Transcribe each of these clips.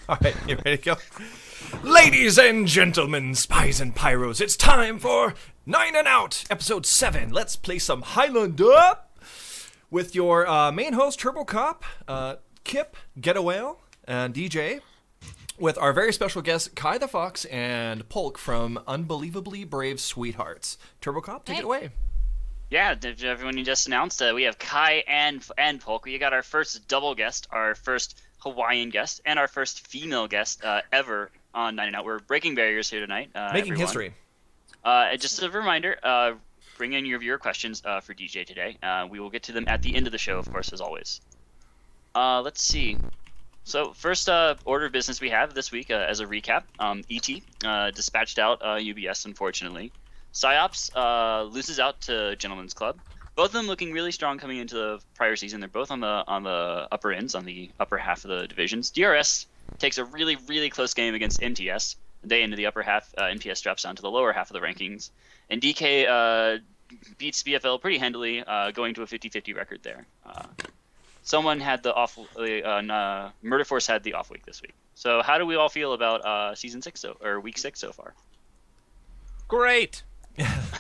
All right, you ready to go? Ladies and gentlemen, spies and pyros, it's time for 9 and Out, episode 7. Let's play some Highlander with your main host, Turbo Cop, Kip, Get a Whale, and DJ, with our very special guests, KaiThePhaux and Polk from Unbelievably Brave Sweethearts. Turbo Cop, take it away. Yeah, everyone, you just announced we have Kai and Polk. We got our first double guest, our first Hawaiian guest, and our first female guest ever on 9 and Out. We're breaking barriers here tonight. Making everyone. history. Just a reminder, bring in your viewer questions for DJ today. We will get to them at the end of the show, of course, as always. Let's see. So first order of business we have this week, as a recap, ET dispatched out UBS, unfortunately. PsyOps loses out to Gentlemen's Club. Both of them looking really strong coming into the prior season. They're both on the upper ends, on the upper half of the divisions. DRS takes a really, really close game against MTS. They into the upper half. MTS drops down to the lower half of the rankings. And DK beats BFL pretty handily, going to a 50-50 record there. Someone had the off. Murder Force had the off week this week. So how do we all feel about week 6 so far? Great.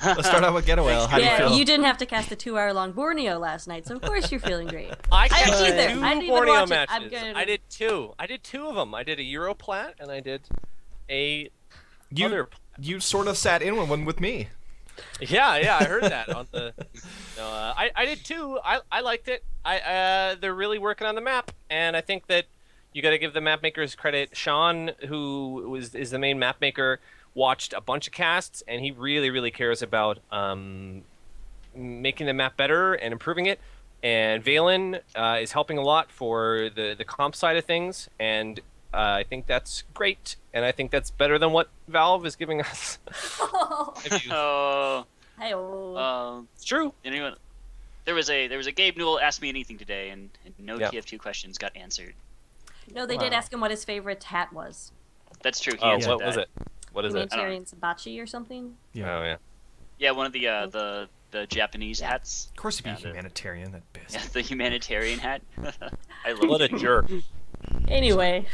Let's start out with Get a Whale. How do you feel? You didn't have to cast a 2-hour-long Borneo last night, so of course you're feeling great. I cast either. two I didn't even Borneo watch it. matches. I'm gonna... I did two. I did two of them. I did a Europlat and I did a other. You sort of sat in one with me. Yeah, I heard that on the. No, I did two. I liked it. They're really working on the map, and I think that you got to give the map makers credit. Sean, who is the main map maker, watched a bunch of casts, and he really, really cares about making the map better and improving it. And Valen is helping a lot for the comp side of things, and I think that's great, and I think that's better than what Valve is giving us. It's true. Anyone? There was a Gabe Newell asked me anything today, and no TF2 questions got answered. No, they did ask him what his favorite hat was. That's true. What was it? What is it? Humanitarian Sabachi or something? Yeah. Oh, yeah. Yeah, one of the Japanese hats. Of course, it'd be humanitarian. That bitch. Yeah, the humanitarian hat. I love What a jerk. Anyway.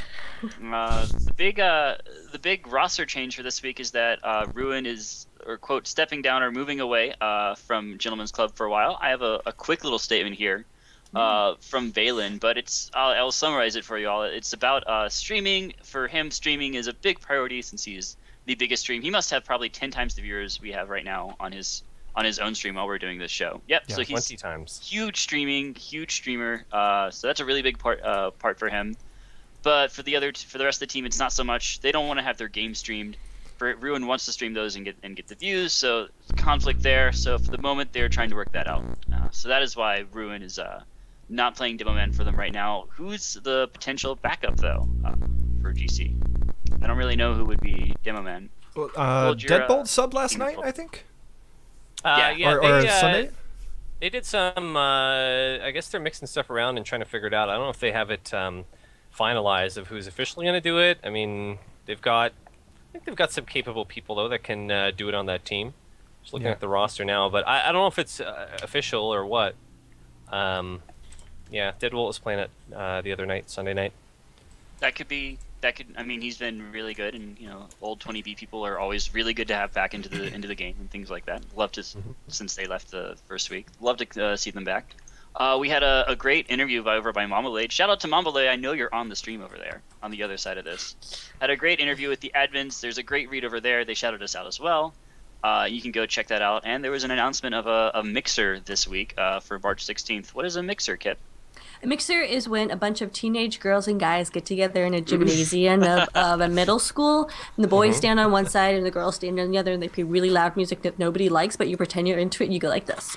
The big roster change for this week is that Ruin is, or quote, stepping down or moving away from Gentlemen's Club for a while. I have a quick little statement here from Valen, but I'll summarize it for you all. It's about streaming. For him, streaming is a big priority since he's the biggest stream. He must have probably 10 times the viewers we have right now on his own stream while we're doing this show. Yep, yeah, so he's 20 times. Huge streamer. So that's a really big part for him. But for the rest of the team, it's not so much. They don't want to have their game streamed. Ruin wants to stream those and get the views, so conflict there. So for the moment, they're trying to work that out. So that is why Ruin is not playing Demoman for them right now. Who's the potential backup though for GC? I don't really know who would be Demoman. Deadbolt subbed last night, I think. Or Sunday. They did some. I guess they're mixing stuff around and trying to figure it out. I don't know if they have it finalized of who's officially going to do it. I mean, I think they've got some capable people though that can do it on that team. Just looking at the roster now, but I don't know if it's official or what. Deadbolt was playing it the other night, Sunday night. I mean, he's been really good, and old 20B people are always really good to have back into the game and things like that. Love to since they left the first week. Love to see them back. We had a great interview over by Mambalade. Shout out to Mambalade. I know you're on the stream over there on the other side of this. Had a great interview with the admins. There's a great read over there. They shouted us out as well. You can go check that out. And there was an announcement of a mixer this week for March 16th. What is a mixer, Kip? A mixer is when a bunch of teenage girls and guys get together in a gymnasium of a middle school, and the boys stand on one side and the girls stand on the other, and they play really loud music that nobody likes, but you pretend you're into it, and you go like this.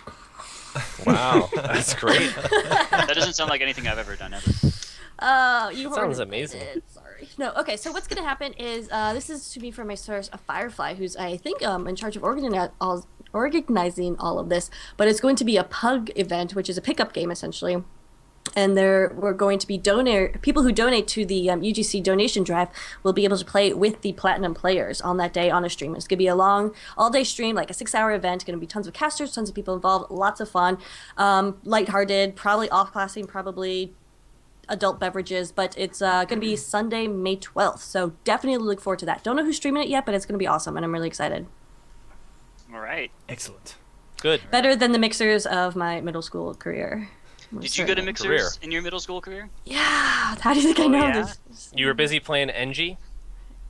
Wow, that's great. That doesn't sound like anything I've ever done ever. Sounds amazing. Sorry. No, okay, so what's going to happen is, this is to be from my source, a Firefly, who's, I think, in charge of organizing all of this, but it's going to be a pug event, which is a pickup game, essentially. And we're going to be people who donate to the UGC donation drive will be able to play with the platinum players on that day on a stream. It's going to be a long, all-day stream, like a 6-hour event. Going to be tons of casters, tons of people involved, lots of fun, lighthearted, probably off-classing, probably adult beverages, but it's going to be Sunday, May 12th. So definitely look forward to that. Don't know who's streaming it yet, but it's going to be awesome, and I'm really excited. All right. Excellent. Good. Better than the mixers of my middle school career. Did you go to mixers in your middle school career? Yeah. How do you think I know yeah? this? You were busy playing NG?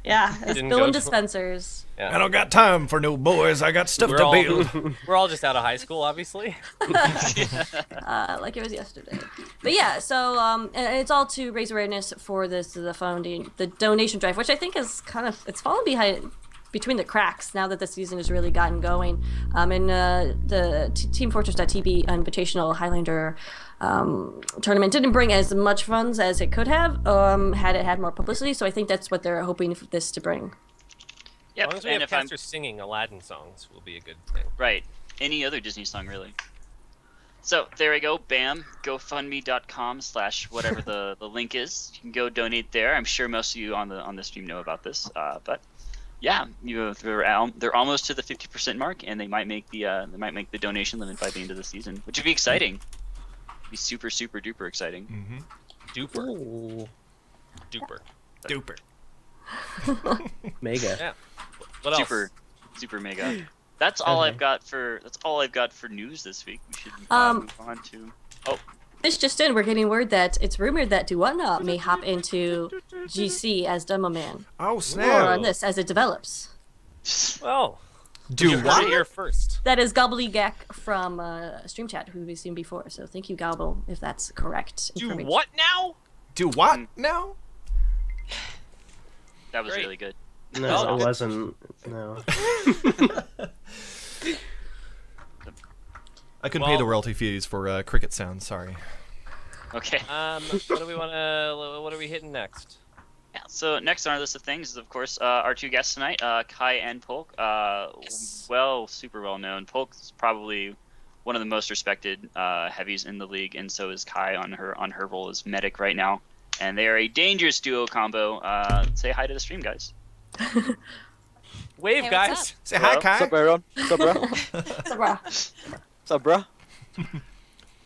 Yeah, it's Didn't filling go to- dispensers. I don't got time for no boys. I got stuff We're to all, build. we're all just out of high school, obviously. Like it was yesterday. But yeah, so and it's all to raise awareness for the donation drive, which I think is it's fallen behind between the cracks now that the season has really gotten going. And the Team Fortress.tv Invitational Highlander tournament didn't bring as much funds as it could have had it had more publicity. So I think that's what they're hoping for this to bring. Yep. As long as we And have if I'm casters singing Aladdin songs, will be a good thing. right, any other Disney song really. So there we go. Bam. GoFundMe.com/whatever the link is. You can go donate there. I'm sure most of you on the stream know about this. But yeah, they're almost to the 50% mark, and they might make the donation limit by the end of the season, which would be exciting. It'd be super super duper exciting. Duper. Ooh. Duper. Duper. Mega. Yeah. What else? Super mega. That's all I've got for news this week. We should move on to. Oh, This just in, we're getting word that it's rumored that Duwatna may hop into GC as Demo Man. Oh, More snap. on this as it develops. Well, Do you heard it what? here first. That is Gobbledygook from Stream Chat, who we've seen before. So thank you, Gobble, if that's correct. Do information. what now? Do what now? that was Great. really good. No, Oh. it wasn't. No. I couldn't pay Well- the royalty fees for cricket sounds. Sorry. Okay. What do we want to? What are we hitting next? Yeah, so next on our list of things is, of course, our two guests tonight, Kai and Polk. Super well known. Polk's probably one of the most respected heavies in the league, and so is Kai on her role as medic right now. And they are a dangerous duo combo. Say hi to the stream, guys. Wave, Hey, what's guys. Say hi, Hello? Kai. What's up, everyone? What's up, bro? So, bruh. What's up, bro?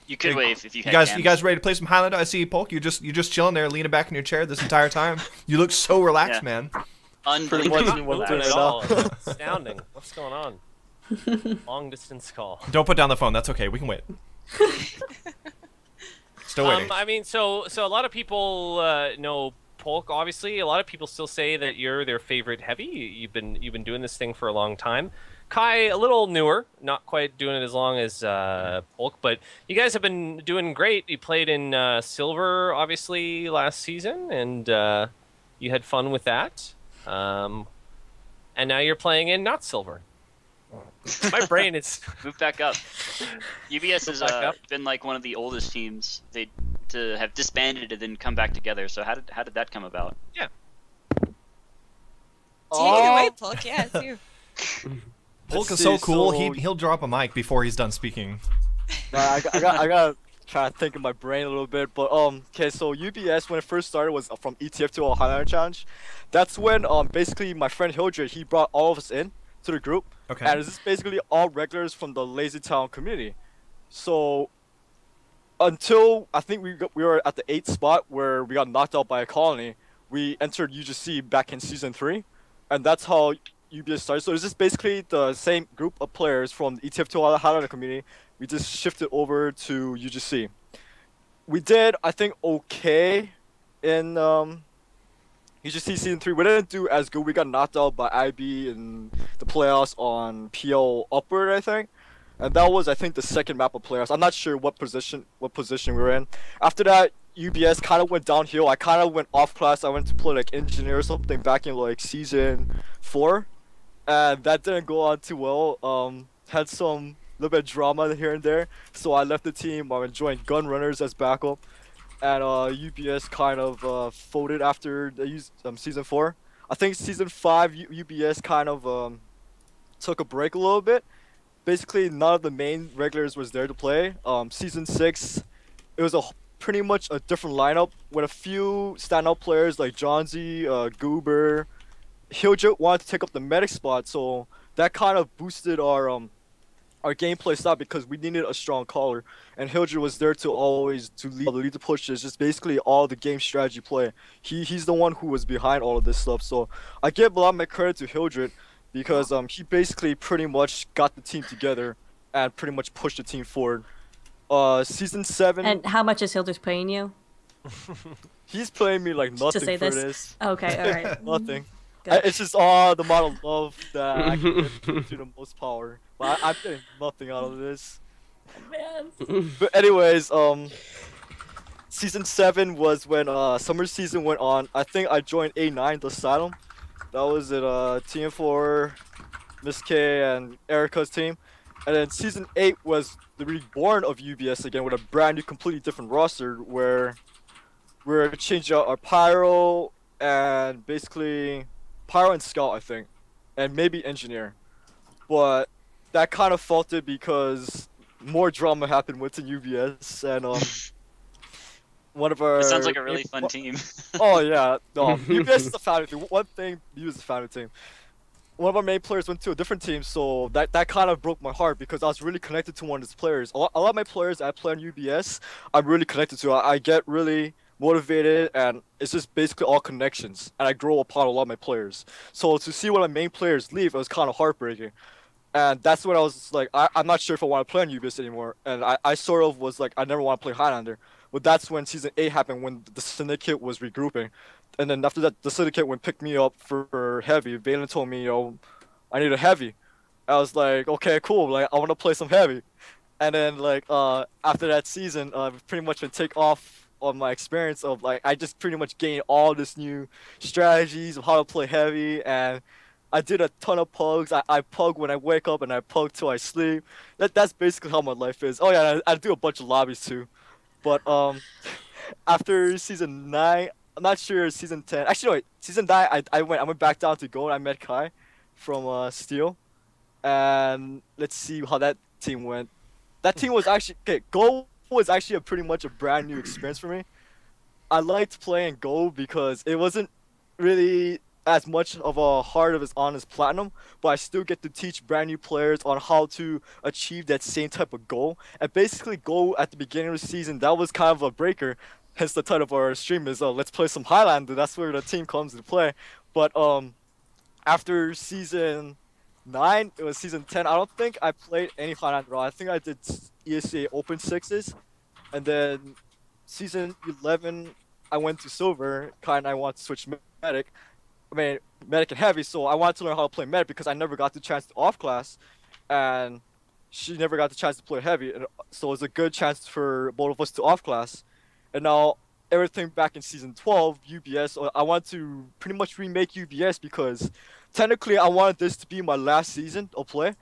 You could wave if you You had guys, cams. you guys ready to play some Highlander? I see you, Polk. You're just chilling there, leaning back in your chair this entire time. You look so relaxed, Yeah. man. Pretty much Unbelievably what Not I'm doing at right all. now. Astounding. What's going on? Long distance call. Don't put down the phone. That's okay. We can wait. Still waiting. I mean, so a lot of people know Polk. Obviously, a lot of people still say that you're their favorite heavy. You've been doing this thing for a long time. Kai, a little newer, not quite doing it as long as Polk, but you guys have been doing great. You played in Silver, obviously, last season, and you had fun with that. And now you're playing in not Silver. My brain is... Move back up. UBS has back up. been like one of the oldest teams to have disbanded and then come back together. So how did that come about? Take it away, Polk. Yeah, it's you. Polk is let's so see, cool. so- He'll drop a mic before he's done speaking. I gotta try to think in my brain a little bit. But okay, so UBS when it first started was from ETF to a Highlander Challenge. That's when basically my friend Hildred, he brought all of us in to the group. Okay. And this is basically all regulars from the Lazy Town community. So until I think we were at the 8th spot where we got knocked out by a colony, we entered UGC back in season 3, and that's how UBS started. So it's just basically the same group of players from the ETF to Highlander community. We just shifted over to UGC. We did, I think, okay in UGC season 3. We didn't do as good. We got knocked out by IB in the playoffs on PL Upward, I think. And that was, I think, the second map of playoffs. I'm not sure what position we were in. After that, UBS kind of went downhill. I kind of went off class. I went to play like engineer or something back in like season 4, and that didn't go on too well. Had some little bit of drama here and there, so I left the team. I joined Gun Runners as backup, and UBS kind of folded after the season 4. I think season 5 UBS kind of took a break a little bit. Basically, none of the main regulars was there to play. Season 6, it was pretty much a different lineup with a few standout players like Johnsy, Goober. Hiljo wanted to take up the medic spot, so that kind of boosted our our gameplay stopped because we needed a strong caller, and Hildred was there to always lead the pushes, just basically all the game strategy play. He's the one who was behind all of this stuff. So I give a lot of my credit to Hildred because he basically pretty much got the team together and pretty much pushed the team forward. Season 7. And how much is Hilders paying you? He's playing me like nothing to say for this? this. Okay, all right. Nothing. Good. It's just all the amount of love that I can give to the most power. But I'm getting nothing out of this. Man. But anyways, season 7 was when summer season went on. I think I joined A9, the Asylum. That was at TM4, Miss K and Erica's team. And then season 8 was the reborn of UBS again with a brand new, completely different roster where we're changing out our Pyro and basically Pyro and Scout, I think, and maybe Engineer. But that kind of faltered because more drama happened within UBS, and one of our. It sounds like a really fun team. Oh yeah, no, UBS is a founding team. One thing, UBS is a founding team. One of our main players went to a different team, so that kind of broke my heart because I was really connected to one of his players. A lot of my players I play on UBS, I'm really connected to. I get really motivated, and it's just basically all connections, and I grow upon a lot of my players. So to see one of my main players leave, it was kind of heartbreaking. And that's when I was like, I'm not sure if I want to play on UBS anymore. And I sort of was like, I never want to play Highlander. But that's when Season 8 happened, when the Syndicate was regrouping. And then after that, the Syndicate went pick me up for Heavy. Valen told me, I need a Heavy. I was like, okay, cool. Like, I want to play some Heavy. And then, like, after that season, pretty much been take off on my experience of, like, I just pretty much gained all this new strategies of how to play Heavy. And I did a ton of pugs. I pug when I wake up and I pug till I sleep. That's basically how my life is. Oh yeah, I do a bunch of lobbies too. But after season 9, I'm not sure season 10. Actually, wait, season 9 I went back down to Gold. I met Kai from Steel, and let's see how that team went. That team was actually Gold was actually pretty much a brand new experience for me. I liked playing Gold because it wasn't really as much of a hard of as on as Platinum, but I still get to teach brand new players on how to achieve that same type of goal. And basically, goal at the beginning of the season, that was kind of a breaker. Hence the title of our stream is let's play some Highlander. That's where the team comes to play. But after season 9, it was season 10. I don't think I played any Highlander. I think I did ESA Open 6s, and then season 11 I went to Silver. Kind of I want to switch Medic. Medic and Heavy, so I wanted to learn how to play Medic because I never got the chance to off class, and she never got the chance to play Heavy, and so it was a good chance for both of us to off class. And now everything back in season 12, UBS, I want to pretty much remake UBS because technically I wanted this to be my last season of play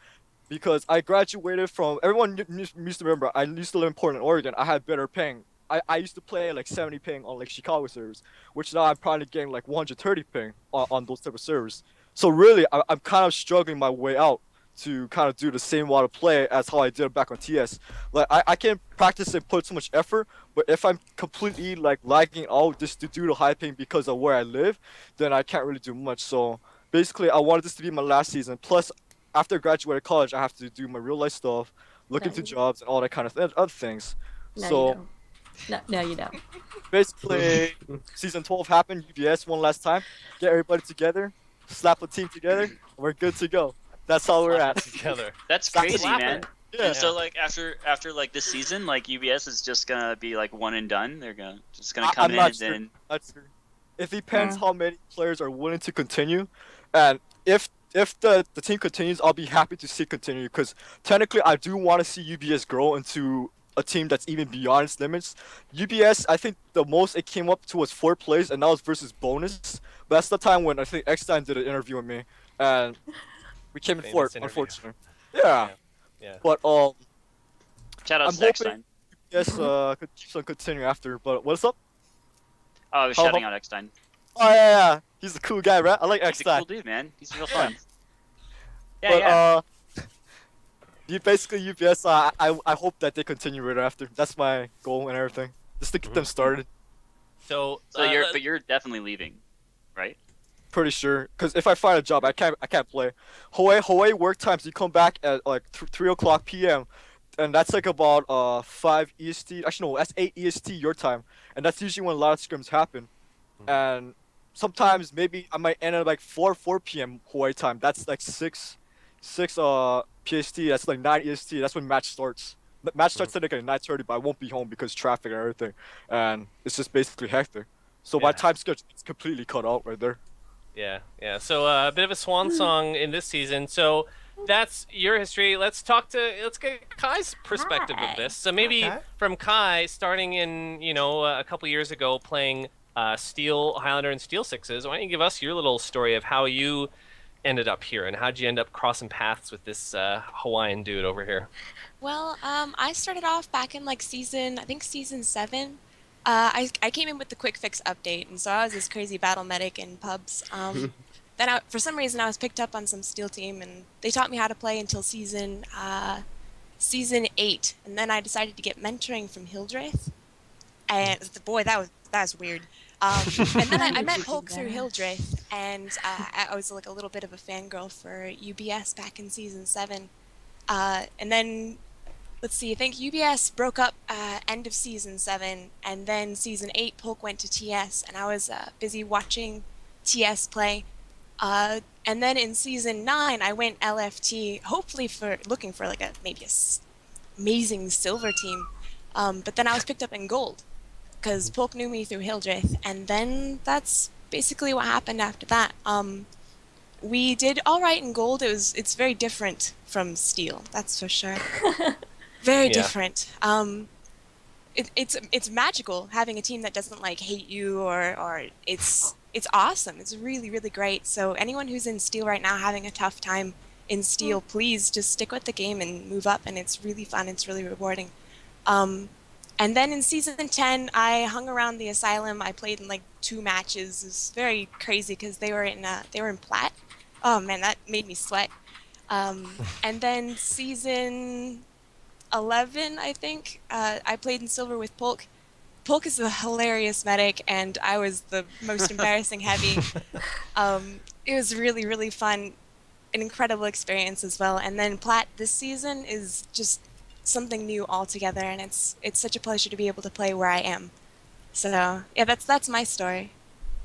because I graduated from, everyone used to remember, I used to live in Portland, Oregon. I had better ping. I used to play like 70 ping on like Chicago servers, which now I'm probably getting like 130 ping on those type of servers. So really, I'm kind of struggling my way out to kind of do the same amount of play as how I did back on TS. Like I can practice and put so much effort, but if I'm completely like lagging out just to do the high ping because of where I live, then I can't really do much. So basically, I wanted this to be my last season. Plus, after graduating college, I have to do my real life stuff, look into jobs and all that kind of other things. No, you don't. Basically, season 12 happened, UBS one last time, get everybody together, slap a team together, and we're good to go. That's how we're at. Together. That's crazy, man. Yeah. And so like after like this season, like UBS is just gonna be like one and done. They're gonna come in and then. Not sure. It depends how many players are willing to continue, and if the team continues, I'll be happy to see it continue because technically I do want to see UBS grow into a team that's even beyond its limits. UBS, I think the most it came up to was 4 plays, and that was versus bonus. But that's the time when I think Eckstein did an interview with me, and we came in 4th, unfortunately. Yeah. But shout out I'm to Eckstein. UBS could keep on continuing after. But what's up? Oh, I was shouting out Eckstein. Oh yeah. He's a cool guy, right? I like Eckstein. He's a cool dude, man. He's real fun. You basically UBS. I hope that they continue right after. That's my goal and everything, just to get them started. So you're definitely leaving, right? pretty sure. Cause if I find a job, I can't play. Hawaii work times. You come back at like 3 o'clock p.m. and that's like about 5 EST. Actually, no, that's 8 EST your time, and that's usually when a lot of scrims happen. And sometimes maybe I might end at like 4 p.m. Hawaii time. That's like 6 PST. That's like 9 EST. That's when match starts. The match starts at like 9:30, but I won't be home because traffic and everything, and it's just basically hectic. So my time schedule is completely cut out right there. Yeah, yeah. So a bit of a swan song in this season. So that's your history. Let's get Kai's perspective of this. So maybe from Kai, starting in a couple years ago, playing Steel Highlander and Steel Sixes. Why don't you give us your little story of how you ended up here and how'd you end up crossing paths with this Hawaiian dude over here? Well, I started off back in like season 7. I came in with the quick fix update, and so I was this crazy battle medic in pubs. Then for some reason I was picked up on some steel team, and they taught me how to play until season 8, and then I decided to get mentoring from Hildreth, and boy, that was weird. And then I met Polk through Hildreth, and I was like a little bit of a fangirl for UBS back in season 7, and then. Let's see, I think UBS broke up end of season 7, and then season 8, Polk went to TS, and I was busy watching TS play. And then in season 9, I went LFT, hopefully looking for like maybe a amazing silver team. But then I was picked up in gold, because Polk knew me through Hildreth, and then that's basically what happened after that. We did all right in gold. It's very different from steel, that's for sure. Very different. It's magical having a team that doesn't like hate you or it's awesome. It's really, really great. So anyone who's in steel right now having a tough time in steel, please just stick with the game and move up, and it's really fun. It's really rewarding. And then in season 10, I hung around the asylum. I played in like 2 matches. It was very crazy because they were in plat. Oh man, that made me sweat. And then season 11, I think, I played in silver with Polk. Polk is a hilarious medic, and I was the most embarrassing heavy. It was really, really fun, an incredible experience as well. And then plat this season is just something new altogether, and it's such a pleasure to be able to play where I am. So yeah, that's my story.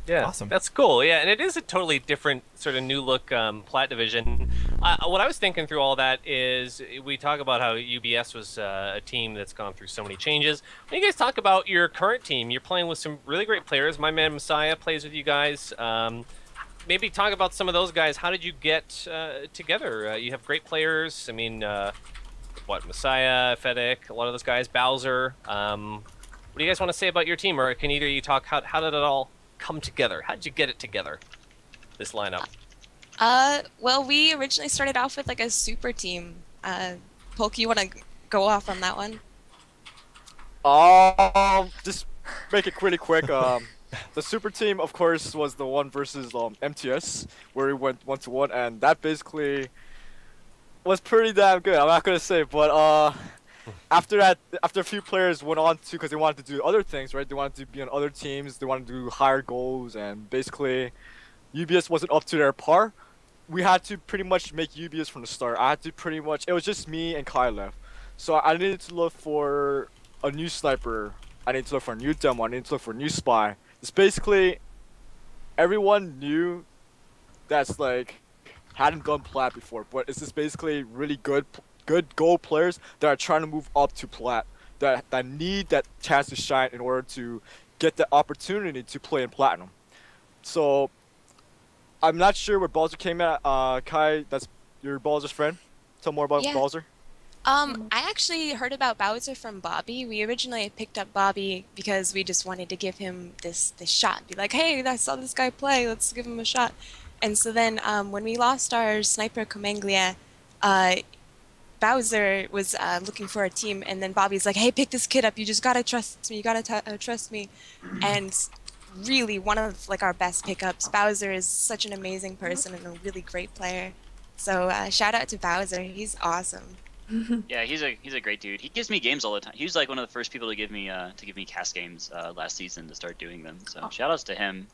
Yeah, awesome. That's cool. Yeah, and it is a totally different sort of new look plat division. What I was thinking through all that is we talk about how UBS was a team that's gone through so many changes. When you guys talk about your current team, you're playing with some really great players. My man Messiah plays with you guys. Maybe talk about some of those guys. How did you get together? You have great players. I mean, Messiah, Fedek, a lot of those guys, Bowser. What do you guys want to say about your team? Or can either of you talk, how did it all come together? How did you get it together, this lineup? Well, we originally started off with like a super team. Polk, you want to go off on that one? Just make it pretty quick. The super team, of course, was the one versus MTS, where we went 1-1, and that basically was pretty damn good. I'm not gonna say, but after that, after a few players went on to, because they wanted to do other things, right? They wanted to be on other teams, they wanted to do higher goals, and basically UBS wasn't up to their par. We had to pretty much make UBS from the start. It was just me and Kai left. So I needed to look for a new sniper, I needed to look for a new demo, I needed to look for a new spy. It's basically, everyone knew that's like, hadn't done plat before, but it's just basically really good gold players that are trying to move up to plat, that need that chance to shine in order to get the opportunity to play in platinum. So I'm not sure where Bowser came at. Kai, that's your Bowser's friend. Tell more about Bowser. I actually heard about Bowser from Bobby. We originally picked up Bobby because we just wanted to give him this shot. Be like, hey, I saw this guy play, let's give him a shot. And so then when we lost our sniper Comanglia, Bowser was looking for a team, and then Bobby's like, hey, pick this kid up, you just gotta trust me, you gotta trust me. And really one of like our best pickups. Bowser is such an amazing person and a really great player. So shout out to Bowser, he's awesome. Yeah, he's a great dude. He gives me games all the time. He was like one of the first people to give me cast games last season to start doing them. So shout outs to him.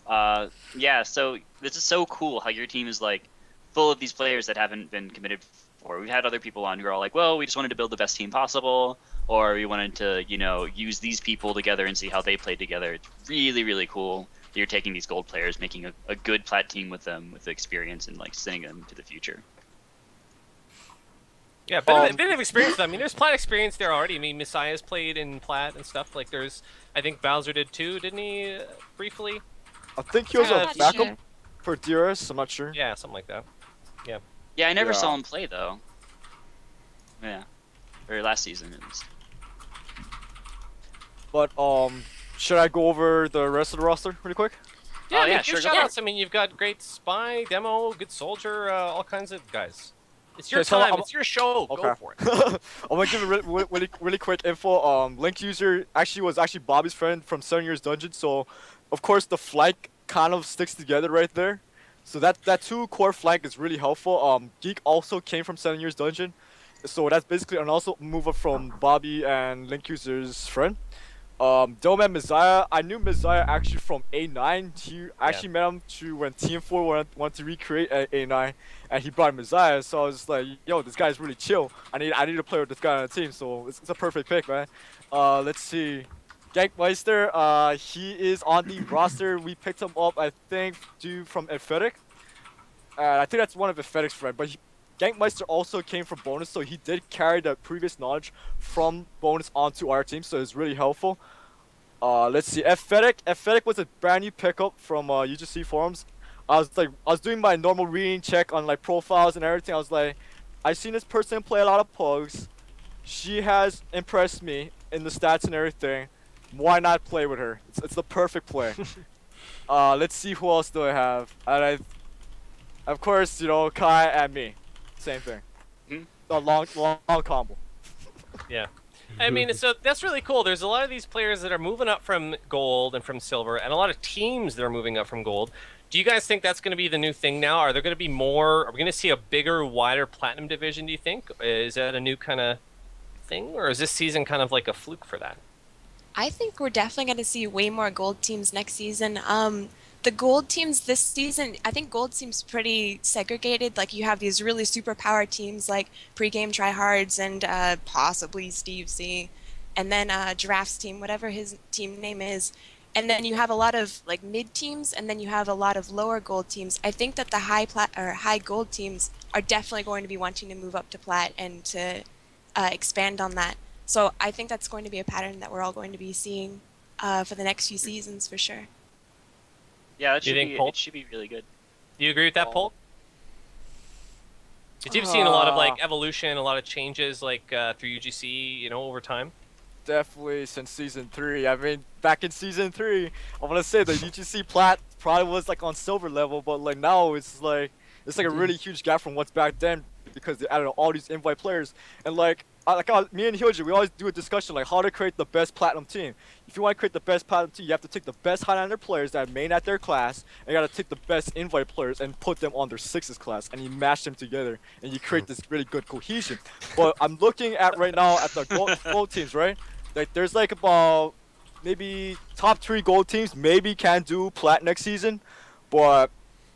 Yeah, so this is so cool how your team is like full of these players that haven't been committed before. We've had other people on who are all like, well, we just wanted to build the best team possible, or we wanted to, use these people together and see how they played together. It's really, really cool that you're taking these gold players, making a good plat team with them, with the experience, and like sending them to the future. Yeah, bit of experience. I mean, there's plat experience there already. I mean, Messiah's played in plat and stuff. Like, I think Bowser did too, didn't he? Briefly. I think he was a not backup sure. for DRS. I'm not sure. Yeah, something like that. Yeah. Yeah, I never Yeah. saw him play though. Yeah, or last season at least. But should I go over the rest of the roster really quick? Yeah, yeah, give sure, go shout for it. outs. I mean, you've got great spy, demo, good soldier, all kinds of guys. It's your Okay, so time. I'm- It's your show. Okay. Go for it. I'm gonna give a really quick info. Link user was actually Bobby's friend from 7 Years Dungeon, so of course the flank kind of sticks together right there. So that 2 core flank is really helpful. Geek also came from 7 Years Dungeon, so that's basically an also move up from Bobby and Link user's friend. Dome and Messiah, I knew Messiah actually from A9. He actually met him when TM4 wanted to recreate A9, and he brought Messiah. So I was like, yo, this guy's really chill. I need to play with this guy on the team. So it's a perfect pick, man. Let's see, Gankmeister. He is on the roster. We picked him up, I think, from Emphatic. I think that's one of Emphatic's friends, but Gankmeister also came from Bonus, so he did carry the previous knowledge from Bonus onto our team, so it's really helpful. Let's see, Emphatic was a brand new pickup from UGC forums. I was doing my normal reading check on like profiles and everything. I was like, I've seen this person play a lot of pugs. She has impressed me in the stats and everything. Why not play with her? It's the perfect play. Let's see who else do I have. And of course, Kai and me. Same thing. Mhm. A long combo. Yeah. I mean, so that's really cool. There's a lot of these players that are moving up from gold and from silver, and a lot of teams that are moving up from gold. Do you guys think that's going to be the new thing now? Are there going to be more? Are we going to see a bigger, wider platinum division, do you think? Is that a new kind of thing, or is this season kind of like a fluke for that? I think we're definitely going to see way more gold teams next season. The gold teams this season, I think gold seems pretty segregated. Like, you have these really superpower teams like Pregame Tryhards and possibly Steve C. And then Giraffe's team, whatever his team name is. And then you have a lot of like mid teams, and then you have a lot of lower gold teams. I think that the high gold teams are definitely going to be wanting to move up to plat and to expand on that. So I think that's going to be a pattern that we're all going to be seeing for the next few seasons for sure. Yeah, Do you think, Polk? it should be really good. Do you agree with that, Polk? Did you seen a lot of like evolution, a lot of changes like through UGC, over time? Definitely since season 3. I mean, back in season 3, I want to say the UGC plat probably was like on silver level, but like now it's like a really huge gap from what's back then, because they added all these invite players. And like me and Hyoji, we always do a discussion like how to create the best platinum team. If you want to create the best platinum team, you have to take the best Highlander players that main at their class, and you gotta take the best invite players and put them on their 6's class, and you mash them together, and you create this really good cohesion. But I'm looking at right now at the gold teams, right? Like, there's like about maybe top 3 gold teams maybe can do plat next season, but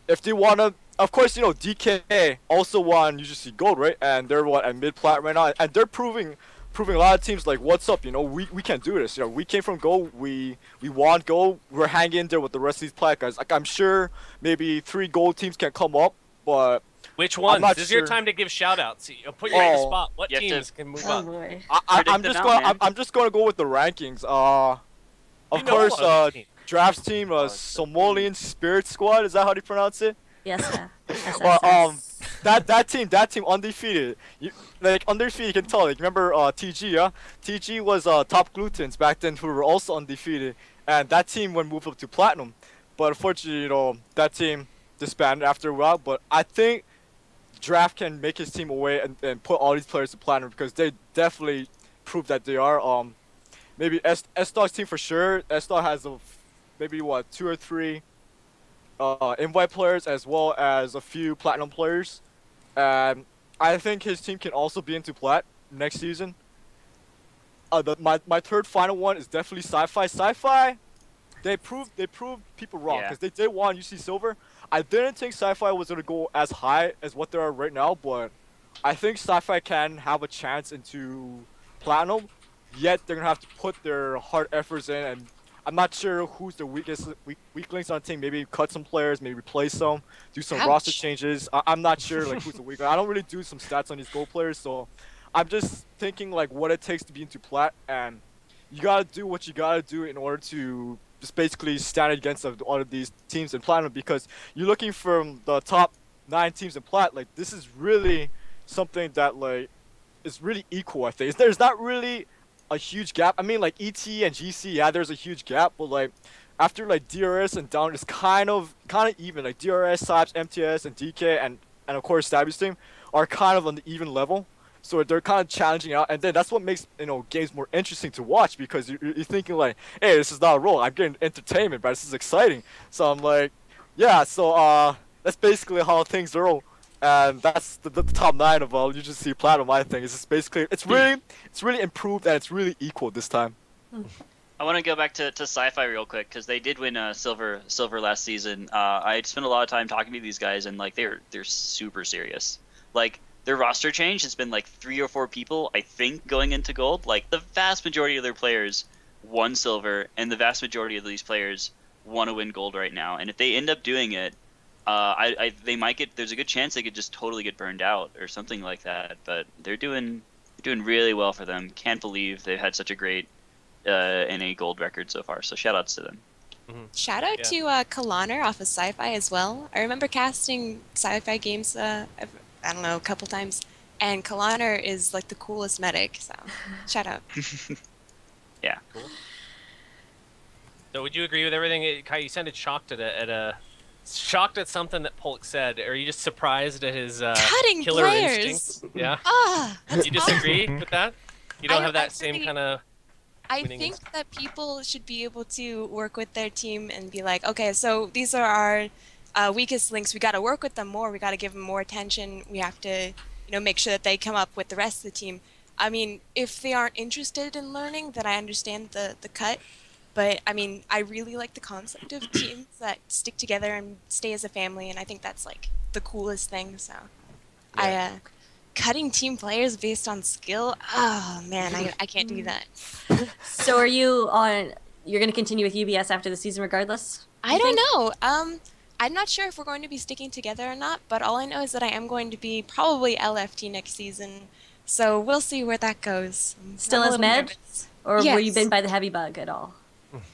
if they wanna, of course, DK also won UGC gold, right? And they're at mid plat right now, and they're proving a lot of teams like, what's up? We can do this. We came from gold, we want gold, we're hanging in there with the rest of these plat guys. Like, I'm sure maybe 3 gold teams can come up, but Which ones? not This is sure. your time to give shout outs. Put you right in the spot. What You have to- teams can move Oh up? boy. I'm Predict just them out, man. I'm just gonna go with the rankings. Of You know course, a lot of these teams. Draft's team, Somalian Spirit Squad. Is that how you pronounce it? Yes, sir. Yes, Well, yes, yes. that team undefeated. Undefeated, you can tell. Like, remember TG? Yeah, TG was top glutens back then, who were also undefeated, and that team went moved up to platinum. But unfortunately, that team disbanded after a while. But I think Draft can make his team away and put all these players to platinum, because they definitely proved that they are. Maybe S-Dog's team for sure. S-Dog has maybe 2 or 3 invite players, as well as a few platinum players. And I think his team can also be into plat next season. My third final one is definitely Sci-Fi. Sci-Fi, they proved people wrong Yeah. because they did want UC Silver. I didn't think Sci-Fi was gonna go as high as what they are right now, but I think Sci-Fi can have a chance into Platinum. Yet they're gonna have to put their hard efforts in, and I'm not sure who's the weaklings on the team. Maybe cut some players, maybe replace some, do some roster changes. I'm not sure like who's the weak. I don't really do some stats on these gold players, so I'm just thinking like what it takes to be into Plat, and you gotta do what you gotta do in order to just basically stand against all of these teams in Platinum, because you're looking from the top 9 teams in Plat. Like this is really something that like is really equal. I think there's not really a huge gap. I mean, like ET and GC, yeah, there's a huge gap, but like after like DRS and down, it's kind of even. Like DRS, Saibs, MTS, and DK, and of course Stabby's team are kind of on the even level. So they're kind of challenging out, and then that's what makes games more interesting to watch, because you're thinking like, hey, this is not a role. I'm getting entertainment, but this is exciting. So I'm like, yeah. So that's basically how things roll. And that's the top 9 of UGC Platinum. I think it's just basically it's really improved, and it's really equal this time. I want to go back to Sci-Fi real quick, because they did win silver last season. I spent a lot of time talking to these guys, and like they're super serious. Like their roster change has been like 3 or 4 people, I think, going into gold. Like the vast majority of their players won silver, and the vast majority of these players want to win gold right now. And if they end up doing it, they might get. There's a good chance they could just totally get burned out or something like that. But they're doing really well for them. Can't believe they've had such a great NA gold record so far. So shout outs to them. Shout out to Kalaner off of Sci-Fi as well. I remember casting Sci-Fi games. I don't know, a couple times, and Kalaner is like the coolest medic. So shout out. Yeah. Cool. So would you agree with everything? Kai, you sounded shocked shocked at something that Polk said. Or are you just surprised at his cutting killer players. instinct? Yeah. That's You disagree with that? You don't have that same kind of. I think that people should be able to work with their team and be like, okay, so these are our weakest links. We got to work with them more. We got to give them more attention. We have to, make sure that they come up with the rest of the team. I mean, if they aren't interested in learning, then I understand the cut. But, I mean, I really like the concept of teams that stick together and stay as a family, and I think that's, like, the coolest thing, so. Yeah. Cutting team players based on skill, oh, man, I can't do that. So you're going to continue with UBS after the season regardless? I don't know. I'm not sure if we're going to be sticking together or not, but all I know is that I am going to be probably LFT next season, so we'll see where that goes. Still as med? Nervous. Or Yes. were you bitten by the heavy bug at all?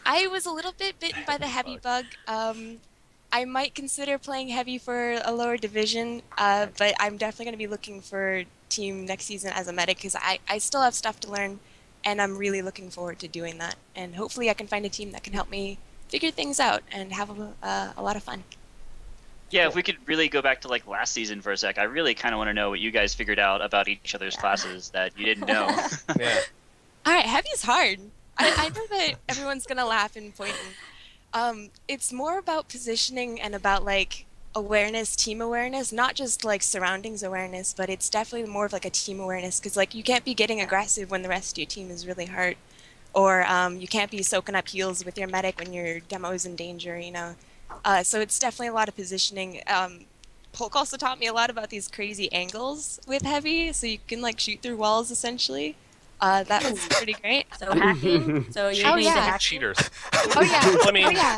I was a little bit bitten by the heavy bug. I might consider playing heavy for a lower division, but I'm definitely going to be looking for team next season as a medic, because I still have stuff to learn, and I'm really looking forward to doing that. And hopefully I can find a team that can help me figure things out and have a lot of fun. Yeah, if we could really go back to like last season for a sec, I really kind of want to know what you guys figured out about each other's classes that you didn't know. Yeah. All right, heavy's hard. I know that everyone's gonna laugh and point. It's more about positioning and about like awareness, team awareness, not just like surroundings awareness, but it's definitely more of like a team awareness, because like you can't be getting aggressive when the rest of your team is really hurt, or you can't be soaking up heals with your medic when your demo is in danger, So it's definitely a lot of positioning. Polk also taught me a lot about these crazy angles with heavy, so you can like shoot through walls essentially. That was pretty great. So hacking? So you're Oh, into yeah. hacking? Cheaters. Oh yeah. I mean, Oh yeah.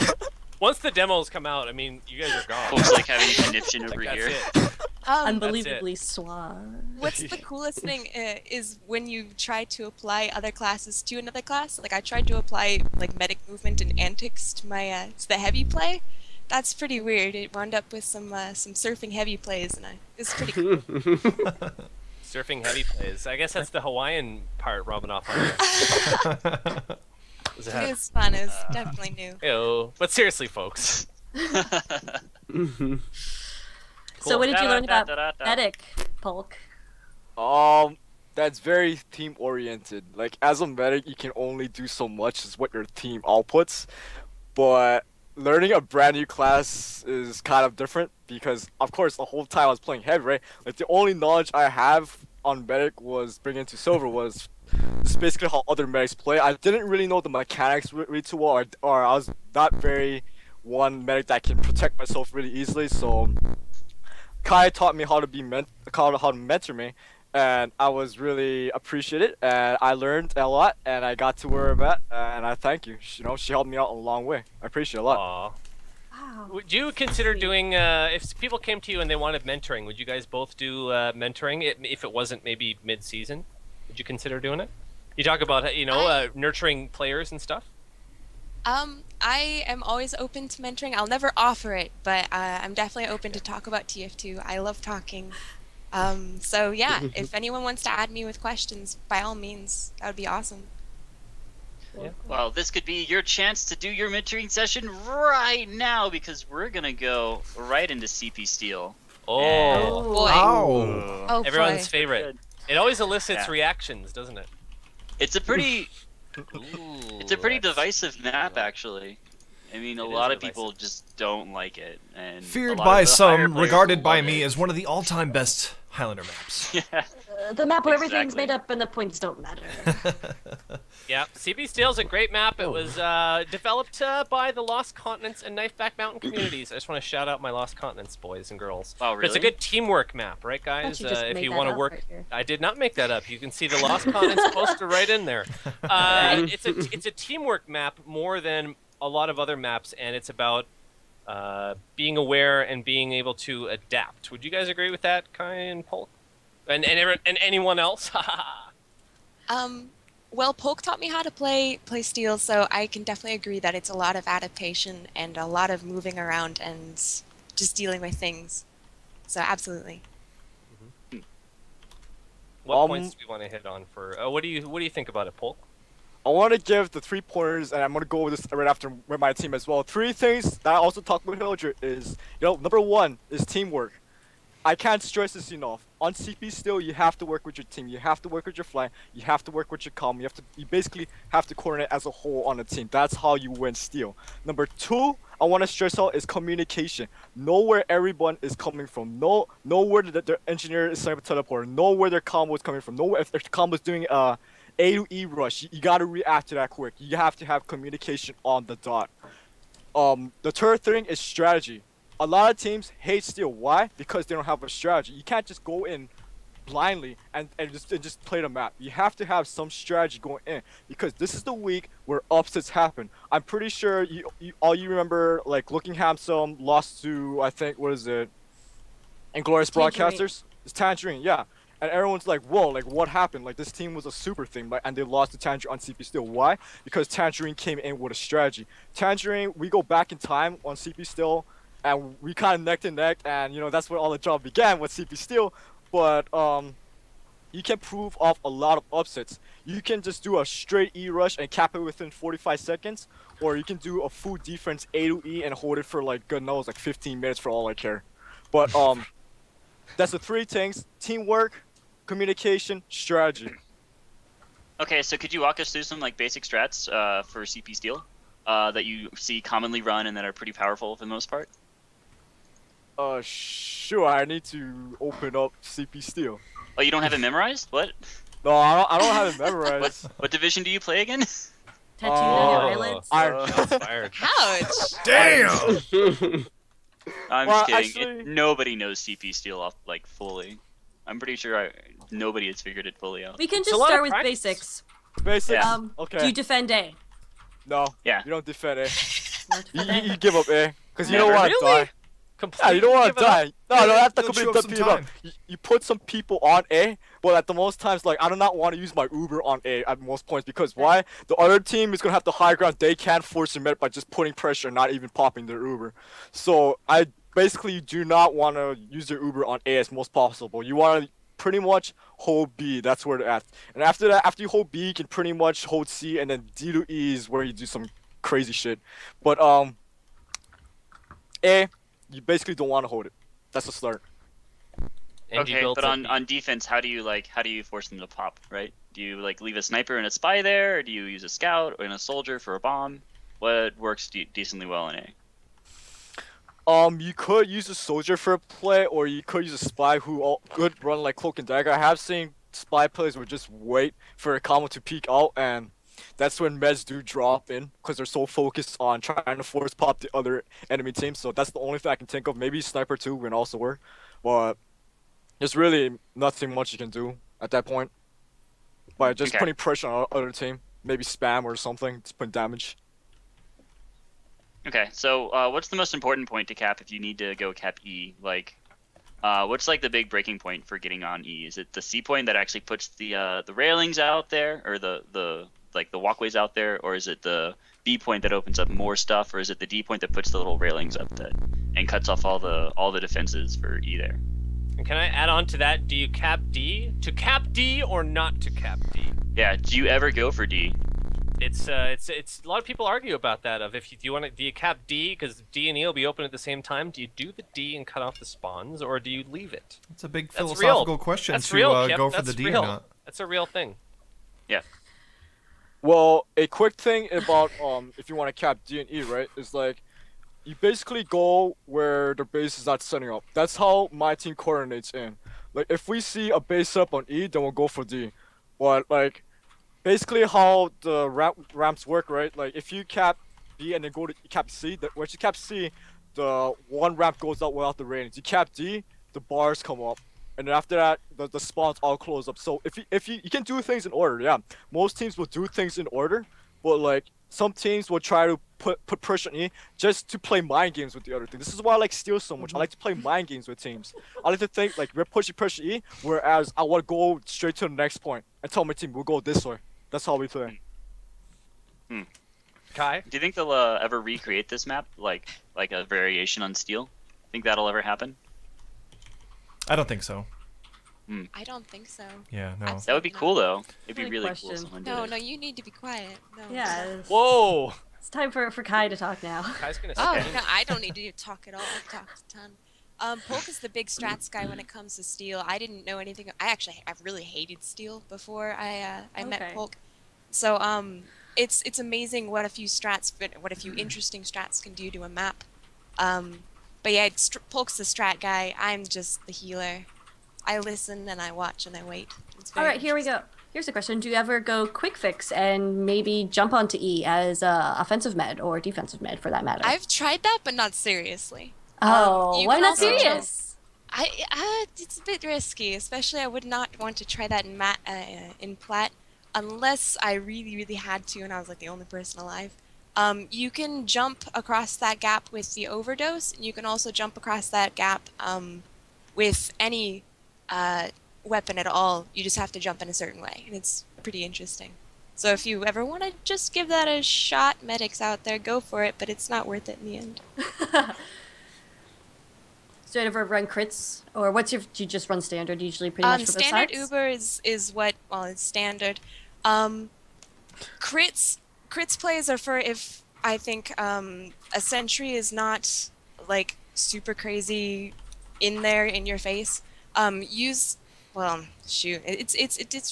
once the demos come out, I mean, you guys are gone. Folks like having conniption over Like, here. that's it. Unbelievably suave. What's the coolest thing is when you try to apply other classes to another class. Like I tried to apply like medic movement and antics to my to the heavy play. That's pretty weird. It wound up with some surfing heavy plays, and it's pretty cool. Surfing heavy plays. I guess that's the Hawaiian part rubbing off on you. It was fun. It was definitely new. Ew. But seriously, folks. So what did you learn about Da-da-da-da-da-da. medic, Polk? That's very team oriented. Like as a medic, you can only do so much as what your team outputs, but learning a brand new class is kind of different, because of course the whole time I was playing heavy, right? Like the only knowledge I have on medic was bringing to silver was this is basically how other medics play. I didn't really know the mechanics really too well, or I was not very one medic that can protect myself really easily. So Kai taught me how to mentor me, and I was really appreciated, and I learned a lot, and I got to where I'm at, and I thank you. You know, she helped me out a long way. I appreciate it a lot. Aw. Wow. Would you consider doing, if people came to you and they wanted mentoring, would you guys both do mentoring if it wasn't maybe mid-season? Would you consider doing it? You talk about, you know, nurturing players and stuff? I am always open to mentoring. I'll never offer it, but I'm definitely open to talk about TF2. I love talking. So yeah, if anyone wants to add me with questions, by all means, that would be awesome. Yeah. Well, this could be your chance to do your mentoring session right now because we're gonna go right into CP Steel. Oh. Boy. Wow. Oh, Everyone's boy. favorite. It always elicits Yeah. reactions, doesn't it? It's a pretty, Ooh, it's a pretty that's- divisive map actually. I mean, a It is lot of divisive. people just don't like it, and Feared a lot by of the higher some, players regarded by love me it. as one of the all-time best Highlander maps. Yeah. The map where everything's Exactly. made up and the points don't matter. Yeah, CB Steel's a great map. It was developed by the Lost Continents and Knifeback Mountain communities. I just want to shout out my Lost Continents boys and girls. Oh, But it's a really? good teamwork map, right, guys? you just If made you that want to up work, right here. I did not make that up. You can see the Lost Continents poster right in there. It's a teamwork map more than a lot of other maps, and it's about being aware and being able to adapt. Would you guys agree with that, Kai and Polk? And anyone else? Well, Polk taught me how to play Steel, so I can definitely agree that it's a lot of adaptation and a lot of moving around and just dealing with things. So absolutely. What points do we want to hit on for? What do you think about it, Polk? I want to give the 3 pointers, and I'm going to go with this right after with my team as well. 3 things that I also talked with Hildred is, number 1 is teamwork. I can't stress this enough. On CP Still, you have to work with your team. You have to work with your flank. You have to work with your comm. You basically have to coordinate as a whole on a team. That's how you win Steel. Number 2, I want to stress out is communication. Know where everyone is coming from. Know where the engineer is setting up a teleporter. Know where their combo is coming from. Know if their combo is doing A to E rush. You gotta react to that quick. You have to have communication on the dot. The third thing is strategy. A lot of teams hate Steel. Why? Because they don't have a strategy. You can't just go in blindly and just play the map. You have to have some strategy going in because this is the week where upsets happen. I'm pretty sure you remember like Looking Handsome lost to, I think, what is it? Inglorious Tangerine. Broadcasters? It's Tangerine, yeah. And everyone's like, whoa, like what happened? Like this team was a super thing, like, and they lost to Tangerine on CP Still. Why? Because Tangerine came in with a strategy. Tangerine, we go back in time on CP Still, and we kind of neck and neck, and that's where all the drama began with CP Still. But you can prove off a lot of upsets. You can just do a straight E rush and cap it within 45 seconds, or you can do a full defense A to E and hold it for like God knows like 15 minutes for all I care. But that's the 3 things: teamwork, communication, strategy. Okay, so could you walk us through some like basic strats for CP Steel that you see commonly run and that are pretty powerful for the most part? Sure. I need to open up CP Steel. Oh, you don't have it memorized? What? No, I don't have it memorized. What division do you play again? Tattooed on your Oh. eyelids. Shots fired. Ouch! Damn! I'm Well, just kidding. actually- Nobody knows CP Steel off like fully. I'm pretty sure nobody has figured it fully out. We can It's a just lot start of with practice. basics. Basics. Yeah. Okay. Do you defend A? No. Yeah. You don't defend it. Not You, defend you, A. you give up A, because you Never. don't want to Really? die. Completely Yeah, you don't want give to it up? die. No, that's the You'll chew complete up some beat up. time. You put some people on A, but at the most times, like I do not want to use my Uber on A at most points because why? The other team is gonna have the high ground. They can't force your met by just putting pressure, not even popping their Uber. So I basically do not want to use your Uber on A as most possible. You want to pretty much hold B. That's where they're at. And after that, after you hold B, you can pretty much hold C, and then D to E is where you do some crazy shit. But A, you basically don't want to hold it. That's the start. And you Okay, built but up- on defense, how do you force them to pop? Right? Do you like leave a sniper and a spy there, or do you use a scout and a soldier for a bomb? What works decently well in A? You could use a soldier for a play, or you could use a spy who could run like cloak and dagger. I have seen spy players would just wait for a combo to peek out, and that's when meds do drop in because they're so focused on trying to force pop the other enemy team. So that's the only thing I can think of. Maybe sniper too would also work, but there's really nothing much you can do at that point by just putting pressure on the other team. Maybe spam or something to put damage. Okay, so what's the most important point to cap if you need to go cap E? Like, what's like the big breaking point for getting on E? Is it the C point that actually puts the railings out there, or the walkways out there, or is it the B point that opens up more stuff, or is it the D point that puts the little railings up that and cuts off all the defenses for E there? And can I add on to that? Do you cap D? To cap D or not to cap D? Yeah. Do you ever go for D? It's a lot of people argue about that. Of if you want to, do you cap D because D and E will be open at the same time? Do you do the D and cut off the spawns, or do you leave it? It's a big philosophical question That's to real, go for the D or not. That's a real thing. Yeah. Well, a quick thing about if you want to cap D and E, right, is like you basically go where the base is not setting up. That's how my team coordinates in. Like if we see a base set up on E, then we'll go for D. But like basically how the ramps work, right? Like if you cap B and then go to cap C, once you cap C, the one ramp goes out without the railings. You cap D, the bars come up, and then after that, the spawns all close up. So if you can do things in order, yeah. Most teams will do things in order, but like some teams will try to put pressure on E just to play mind games with the other thing. This is why I like Steel so much. I like to play mind games with teams. I like to think like we're pushing pressure E, whereas I want to go straight to the next point and tell my team we'll go this way. That's how we play. Kai? Do you think they'll ever recreate this map, like a variation on Steel? Think that'll ever happen? I don't think so. I don't think so. Yeah, no. That would be cool though. It'd be Good really question. cool. If someone did No, it. no, you need to be quiet. No. Yeah. It's, Whoa! it's time for Kai to talk now. Kai's gonna Oh, say. no, I don't need to talk at all. I've talked a ton. Polk is the big strats guy when it comes to Steel. I didn't know anything. I've really hated Steel before I met Polk. So it's amazing what a few interesting strats can do to a map. But yeah, Polk's the strat guy. I'm just the healer. I listen and I watch and I wait. All right, here we go. Here's a question. Do you ever go quick fix and maybe jump onto E as offensive med or defensive med for that matter? I've tried that, but not seriously. Oh, You why can not also serious? It's a bit risky, especially I would not want to try that in Plat unless I really, really had to and I was like the only person alive. You can jump across that gap with the overdose, and you can also jump across that gap with any weapon at all. You just have to jump in a certain way, and it's pretty interesting. So if you ever want to just give that a shot, medics out there, go for it, but it's not worth it in the end. So you ever run crits? Or do you just run standard usually pretty much for both Standard sides? Uber is what, well, it's standard. Crits plays are for if I think a sentry is not like super crazy in there in your face. It's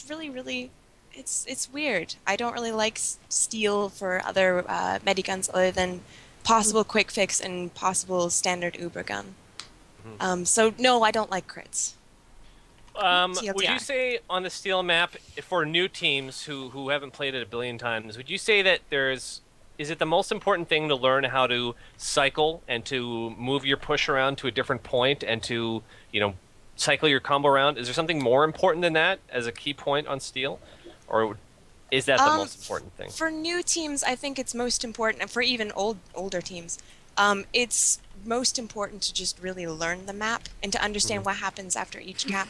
really it's weird. I don't really like Steel for other mediguns other than possible quick fix and possible standard Uber gun. So no, I don't like crits. Would you say on the Steel map, for new teams who haven't played it a billion times, would you say that is it the most important thing to learn how to cycle and to move your push around to a different point and to, cycle your combo around? Is there something more important than that as a key point on Steel? Or is that the most important thing? For new teams, I think it's most important, and for even older teams, it's most important to just really learn the map and to understand what happens after each cap.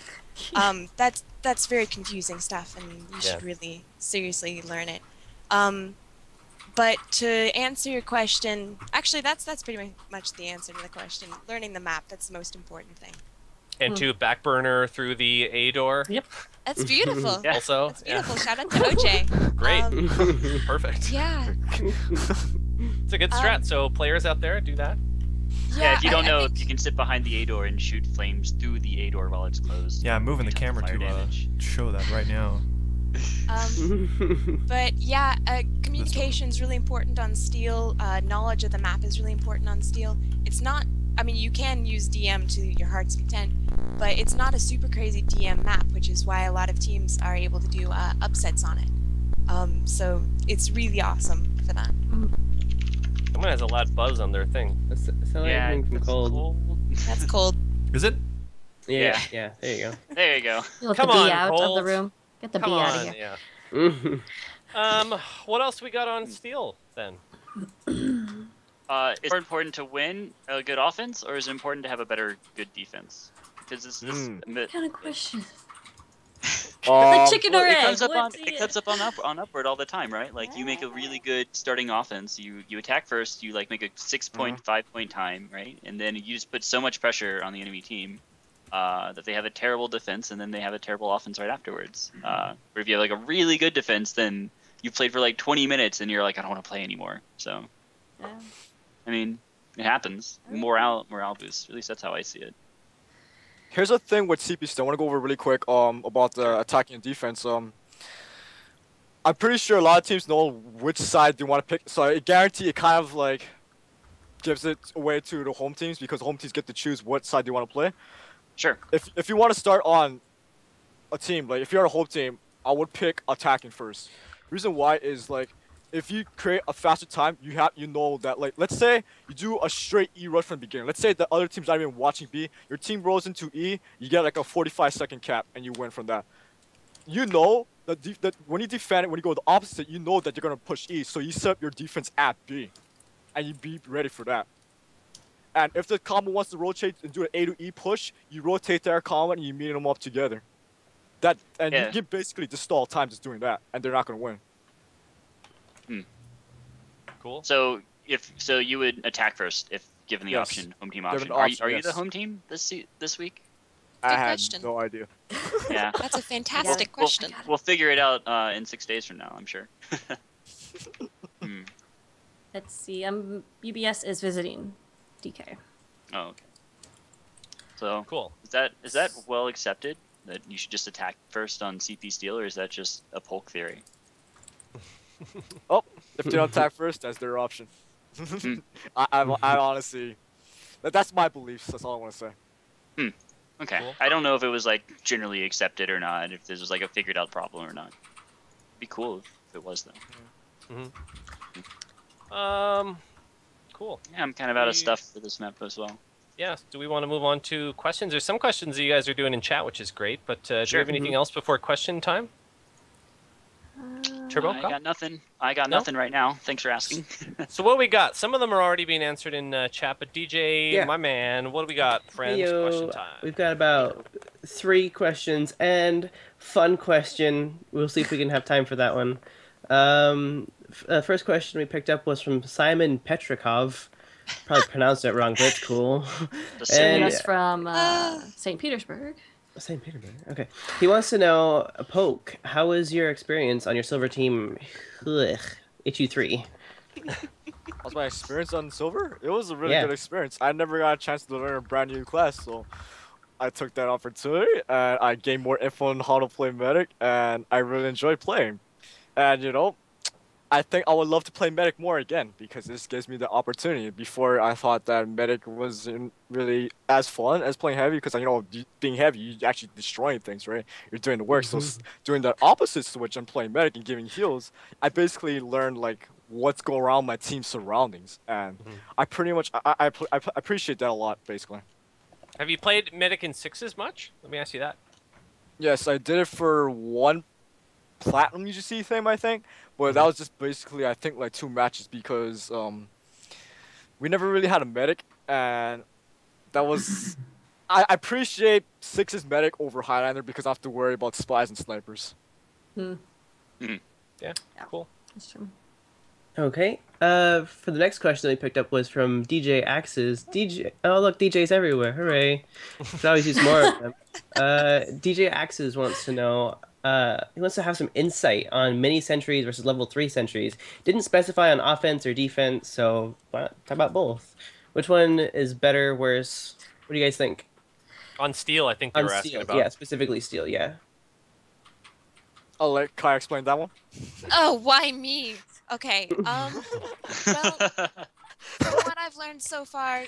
That's very confusing stuff, and you should really seriously learn it. But to answer your question, actually, that's pretty much the answer to the question. Learning the map, that's the most important thing. And to backburner through the A door? Yep. That's beautiful. Also? That's beautiful. Shout out to OJ. Great. Perfect. Yeah. It's a good strat, so players out there, do that. Yeah, if you don't I know, think- you can sit behind the A door and shoot flames through the A door while it's closed. Yeah, I'm moving the Tons of camera fire to damage. show that right now. But yeah, communication is really important on Steel. Knowledge of the map is really important on Steel. It's not I mean, you can use DM to your heart's content, but it's not a super crazy DM map, which is why a lot of teams are able to do upsets on it. So it's really awesome for that. Someone has a loud buzz on their thing. That's coming from it's cold. That's cold. Is it? Yeah. There you go. There you go. Let Come the bee on, out of Colt. the room. Get the Come bee out on, of here. yeah. What else we got on Steel then? Is it more important to win a good offense, or is it important to have a better good defense? Because this What kind of question? Um, Like chicken or it egg. comes up What's it comes up on upward all the time, right? Like you make a really good starting offense, you attack first, you like make a 6.5 point time, right? And then you just put so much pressure on the enemy team that they have a terrible defense, and then they have a terrible offense right afterwards. Or if you have like a really good defense, then you played for like 20 minutes and you're like, I don't want to play anymore. So, Yeah. I mean, it happens. Morale boost. At least that's how I see it. Here's a thing with CPC I want to go over really quick about the attacking and defense. I'm pretty sure a lot of teams know which side they want to pick, so I guarantee it kind of like gives it away to the home teams because home teams get to choose what side they want to play. Sure. If you want to start on a team, like if you're a home team, I would pick attacking first. Reason why is like if you create a faster time, you know that like let's say you do a straight E rush from the beginning. Let's say the other team's not even watching B. Your team rolls into E, you get like a 45-second cap and you win from that. You know that when you defend it, when you go the opposite, you know that you're gonna push E, so you set up your defense at B, and you be ready for that. And if the combo wants to rotate and do an A to E push, you rotate their combo and you meet them up together. You can basically just stall time just doing that, and they're not gonna win. Cool. So you would attack first if given the Yes. option, home team Given option. the Are option, you the yes. home team this week? I Good had question. no idea. Yeah. That's a fantastic We'll- question. We'll figure it out in 6 days from now, I'm sure. Let's see. UBS is visiting DK. Oh, okay. So Cool. is that well accepted that you should just attack first on CP Steel, or is that just a Polk theory? Oh, if they don't attack first, that's their option. I honestly, that's my beliefs. That's all I want to say. Okay. Cool. I don't know if it was like generally accepted or not. If this was like a figured out problem or not. It'd be cool if it was though. Cool. Yeah, I'm kind of out of stuff for this map as well. Yeah. Do we want to move on to questions? There's some questions that you guys are doing in chat, which is great. But do you Sure. have anything else before question time? Turbo? I got nothing. I got nothing right now. Thanks for asking. So what we got? Some of them are already being answered in chat, but DJ, Yeah. my man, what do we got, friends? Heyo. Question time. We've got about 3 questions and fun question. We'll see if we can have time for that one. First question we picked up was from Simon Petrikov. Probably pronounced it wrong, but it's cool. And- Yes, from St. Petersburg. St. Petersburg. Okay. He wants to know, Poke, how was your experience on your silver team? Issue 3. How's my experience on silver? It was a really Yeah. good experience. I never got a chance to learn a brand new class, so I took that opportunity and I gained more info on how to play medic, and I really enjoyed playing. And you know, I think I would love to play medic more again because this gives me the opportunity. Before I thought that medic wasn't really as fun as playing heavy because being heavy, you're actually destroying things, right? You're doing the work. So doing the opposite switch and playing medic and giving heals, I basically learned like what's going around my team's surroundings, and I pretty much I appreciate that a lot basically. Have you played Medic in 6s much? Let me ask you that. Yes, I did it for one platinum UGC thing, I think, but that was just basically I think like 2 matches because we never really had a medic, and that was I appreciate 6's medic over Highlander because I have to worry about spies and snipers. Yeah. Cool. That's true. Okay. For the next question that we picked up was from DJ Axes. Oh, look, DJ's everywhere. Hooray. Should always use more of them. DJ Axes wants to know, he wants to have some insight on mini sentries versus level 3 sentries. Didn't specify on offense or defense, so why not talk about both? Which one is better, worse? What do you guys think? On Steel, I think they On were asking steel, about. yeah, specifically steel, yeah. I'll let Kai explain that one. Oh, why me? Okay. Well, from what I've learned so far,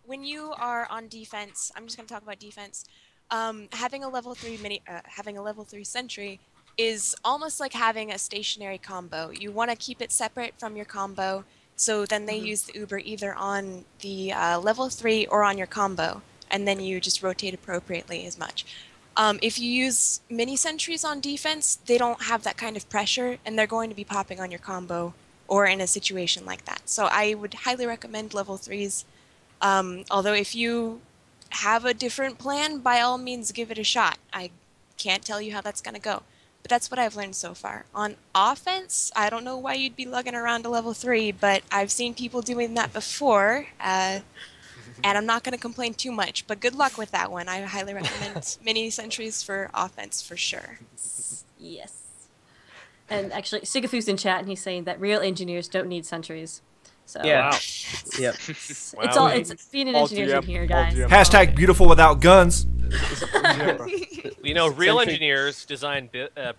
when you are on defense, I'm just going to talk about defense. Having a level 3 sentry is almost like having a stationary combo. You want to keep it separate from your combo, so then they use the Uber either on the level 3 or on your combo, and then you just rotate appropriately as much. If you use mini sentries on defense, they don't have that kind of pressure, and they're going to be popping on your combo or in a situation like that. So I would highly recommend level 3s. Although if you have a different plan, by all means give it a shot. I can't tell you how that's going to go. But that's what I've learned so far. On offense, I don't know why you'd be lugging around a level 3, but I've seen people doing that before, and I'm not going to complain too much. But good luck with that one. I highly recommend mini sentries for offense for sure. Yes. And actually, Sigafu's in chat, and he's saying that real engineers don't need sentries. So Yeah. Wow. Yep. It's being an engineer in here, guys. Hashtag beautiful without guns. You know, real Sentry. engineers design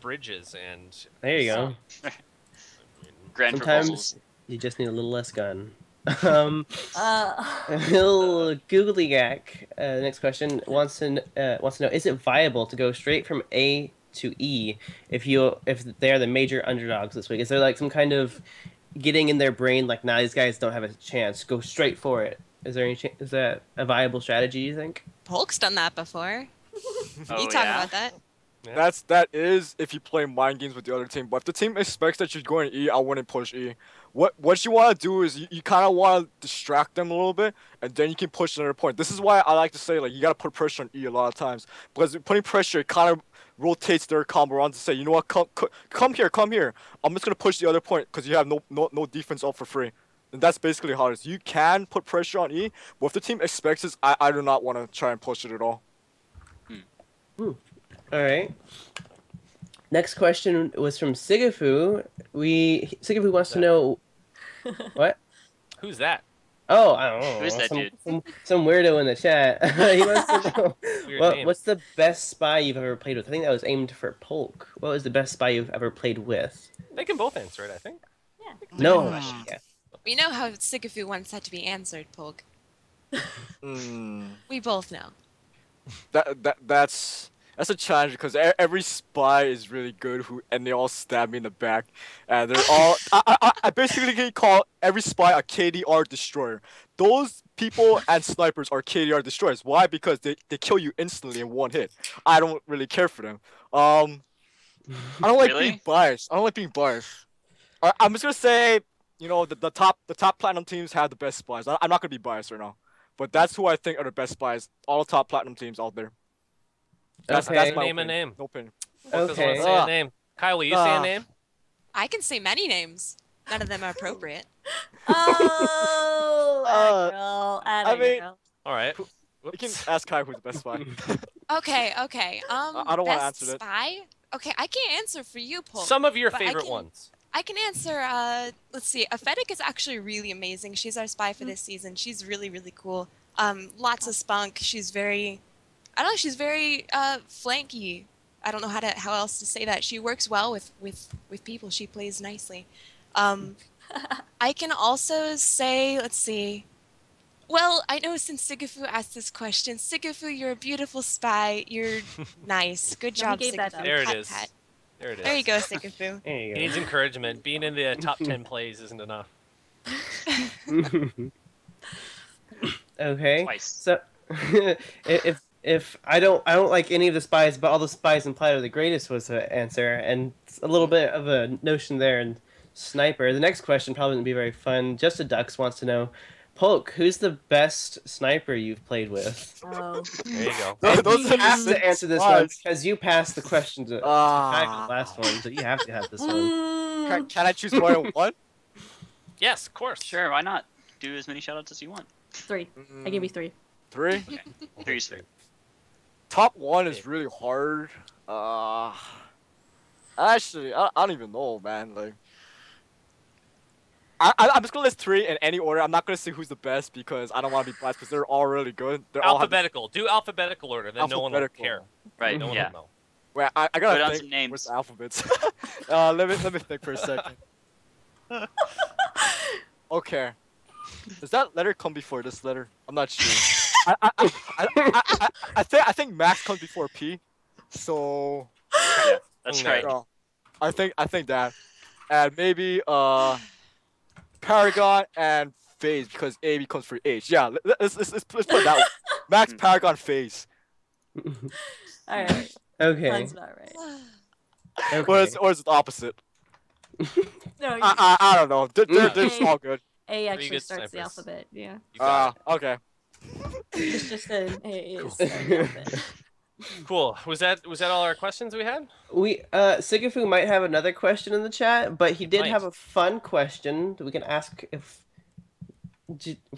bridges, and There you go. Grand Sometimes proposals. you just need a little less gun. Uh, Googly Gak, the next question wants to know: is it viable to go straight from A to E if they are the major underdogs this week? Is there like some kind of getting in their brain like, nah, these guys don't have a chance, go straight for it? Is there is that a viable strategy, you think? Polk's done that before. Oh, You talk yeah? about that. That is if you play mind games with the other team. But if the team expects that you're going E, I wouldn't push E. What you want to do is you kind of want to distract them a little bit, and then you can push another point. This is why I like to say like you gotta put pressure on E a lot of times, because putting pressure it kind of rotates their combo around to say, you know what, come here. I'm just gonna push the other point because you have no defense up for free. And that's basically how it is. You can put pressure on E, but if the team expects it, I do not want to try and push it at all. All right. Next question was from Sigafu. Sigafu wants to know what? who's that? Oh, I don't know. Who is that dude? Some weirdo in the chat. He wants to know Weird name. what's the best spy you've ever played with. I think that was aimed for Polk. What was the best spy you've ever played with? They can both answer it, I think. No. Yeah. We know how Sigafu wants that to be answered, Polk. We both know. That's a challenge because every spy is really good and they all stab me in the back, and they're all I basically can call every spy a KDR destroyer. Those people and snipers are KDR destroyers. Why? Because they kill you instantly in one hit. I don't really care for them. I don't like Really? being biased. I'm just gonna say, you know, the top platinum teams have the best spies. I'm not gonna be biased right now, but that's who I think are the best spies. All the top platinum teams out there. That's my Name a opinion. name. No opinion. Polk doesn't want to say a name. Kyle, will you say a name? I can say many names. None of them are appropriate. Oh, I mean- girl. All right. You can Whoops. ask Kai who's the best spy. Okay. I don't wanna best answer that. spy? Okay, I can't answer for you, Polk. Some of your But I favorite can- ones. I can answer, let's see. Aphetic is actually really amazing. She's our spy for this season. She's really, really cool. Lots of spunk. She's very, I don't know, she's very flanky. I don't know how else to say that. She works well with people. She plays nicely. I can also say, let's see. Well, I know since Sigafu asked this question, Sigafu, you're a beautiful spy. You're nice. Good No, he job, gave that Sigafu. up. There it Pat, is. pat. There it is. There you go, Sigafu. There you He go. needs encouragement. Being in the top 10 plays isn't enough. Okay. Twice. So if I don't like any of the spies, but all the spies implied are the greatest was the answer, and it's a little bit of a notion there. And sniper. The next question probably wouldn't be very fun. Just a Ducks wants to know, Polk, who's the best sniper you've played with? Oh. There you go. And Those you are the have six to answer this one spies. because you passed the question to Ah. the last one, so you have to have this one. Can I choose more than one? Yes, of course. Sure, why not? Do as many shoutouts as you want. 3. I give you 3. 3. Three's fair. Top 1 is really hard. Actually, I don't even know, man. Like, I'm just gonna list 3 in any order. I'm not gonna say who's the best because I don't want to be biased because they're all really good. They're all have. Alphabetical. Do alphabetical order, then no one will Alphabetical. care. Right, No one yeah. will know. Wait, I Put gotta down think. some names. Where's the alphabets? let me think for a second. Okay. Does that letter come before this letter? I'm not sure. I think Max comes before P. So Yeah, that's right. no, I think that, and maybe Paragon and Phase because A becomes for H. Yeah, let's put it that way. Max, Paragon, Phase. All right. Okay. Sounds about right. Okay. Or is it the opposite? No, I don't know. They're just all good. A actually good, starts the Cypress. alphabet. Yeah. You got it. Okay. It's just an A is Cool. the alphabet. Cool. Was that all our questions we had? We Sigafu might have another question in the chat, but he did Might. have a fun question that we can ask if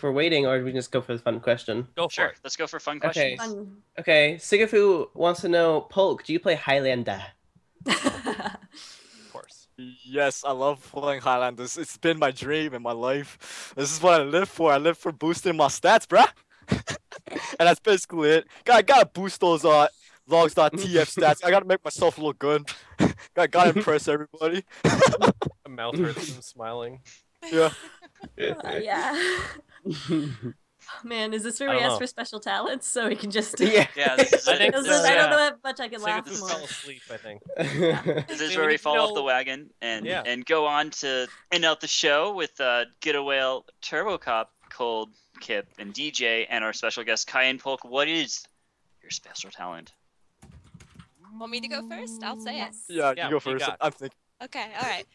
we're waiting, or we can just go for the fun question. Go for Sure. it. Let's go for fun Okay. questions. Fun. Okay, Sigafu wants to know, Polk, do you play Highlander? Of course. Yes, I love playing Highlanders. It's been my dream in my life. This is what I live for. I live for boosting my stats, bruh. And that's basically it. I gotta boost those logs.tf stats. I gotta make myself look good. Gotta impress everybody. A mouth hurts from smiling. Yeah. Yeah. Man, is this where I we don't ask know. for special talents so we can just? Yeah. Yeah, this is I it. think I so, don't know how much I can Sigafu laugh fell more. asleep, I think. This is So where you we fall off know- the wagon and Yeah. and go on to end out the show with Get a Whale, Turbo Cop, Cold, Kip, and DJ, and our special guest Kai and Polk. What is your special talent? Want me to go first? I'll say it. Yeah, Yeah, you go what do you first. got? I'm thinking. Okay, all right.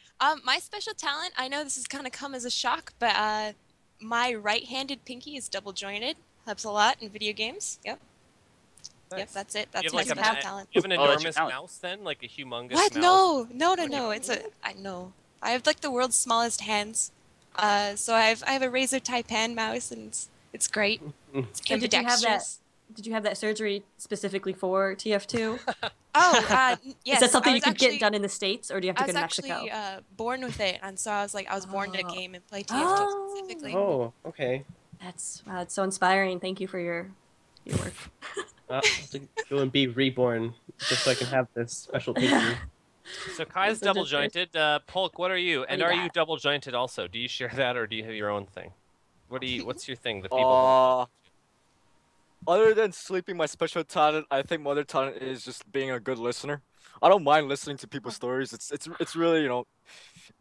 My special talent, I know this is kind of come as a shock, but my right-handed pinky is double jointed. Helps a lot in video games. Yep. Yep, Nice. that's it. You That's have my like special a, talent. you have an Oh, that's your enormous talent. mouse then, like a humongous What? mouse. No, no, What do you- It's I know. I have like the world's smallest hands. So I have a Razer Taipan mouse, and it's great. It's So did you have that? ambidextrous. Did you have that surgery specifically for TF2? Oh, yes. Is that something I you was could actually, get done in the States, or do you have to I go was to Mexico? actually born with it, and so I was born to Oh. game and play TF2 Oh. specifically. Oh, okay. That's so inspiring. Thank you for your work. I'll have to go and be reborn just so I can have this special pinky. So Kai's So double just jointed. Polk, what are you? And do you are you got? double jointed also? Do you share that, or do you have your own thing? What's your thing? The people. Other than sleeping, my special talent, I think my other talent is just being a good listener. I don't mind listening to people's stories. It's really,